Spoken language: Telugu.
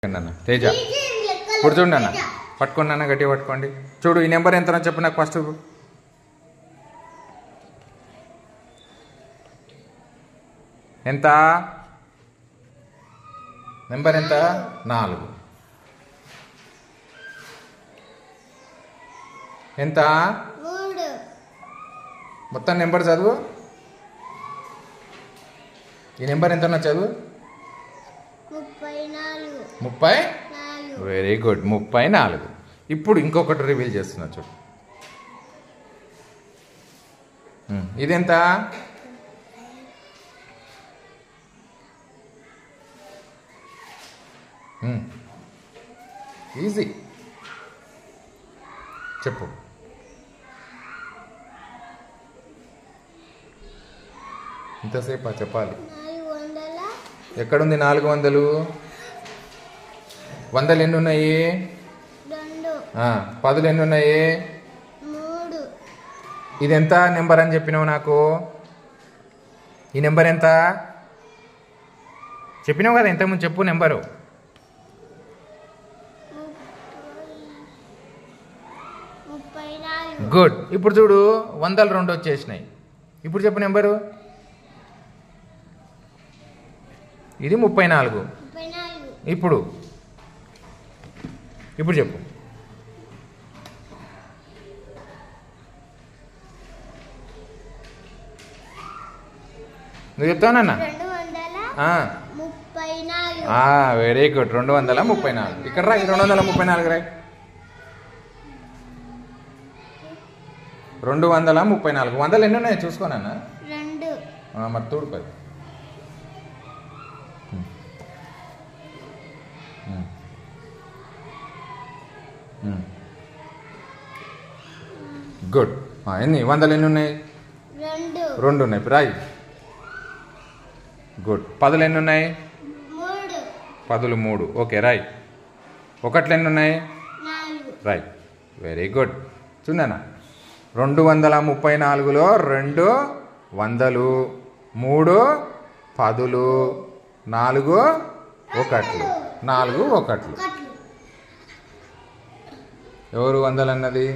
అన్న తేజ ఇప్పుడు చూడండి అన్న, పట్టుకోండి అన్న, గట్టిగా పట్టుకోండి. చూడు ఈ నెంబర్ ఎంతనో చెప్పు నాకు ఫస్ట్. ఎంత నెంబర్ ఎంత? 4. ఎంత? మొత్తం నెంబర్ చదువు. ఈ నెంబర్ ఎంతన్నా చదువు. 30. Very good, 34. ఇప్పుడు ఇంకొకటి రివీల్ చేస్తున్నా చూడు. ఇదెంత? ఈజీ చెప్పు. ఇంతసేపా చెప్పాలి? ఎక్కడుంది 400? 100 ఎన్ని ఉన్నాయి? 10 ఎన్ని ఉన్నాయి? ఇది ఎంత నెంబర్ అని చెప్పినావు నాకు? ఈ నెంబర్ ఎంత చెప్పినావు కదా ఇంతకుముందు, చెప్పు నెంబరు. గుడ్. ఇప్పుడు చూడు 100 2 వచ్చేసినాయి. ఇప్పుడు చెప్పు నెంబరు. ఇది 34. ఇప్పుడు చెప్పు. నువ్వు చెప్తావన్నా? Very good, 234. ఇక్కడ రా, 234 రా. 234. 100 ఎన్ని ఉన్నాయి చూసుకోనన్నా? 2. మరి తూడుకోదు. గుడ్. ఎన్ని 100 ఎన్ని ఉన్నాయి? 2 ఉన్నాయి. రాయి. గుడ్. 10 ఎన్ని ఉన్నాయి? 10 3. ఓకే రాయి. 1 ఎన్ని ఉన్నాయి? రాయి. Very good. చూడన్నా, 234లో 2 100, 3 10, 4 1. 4 1. ఎవరు 100 అన్నది?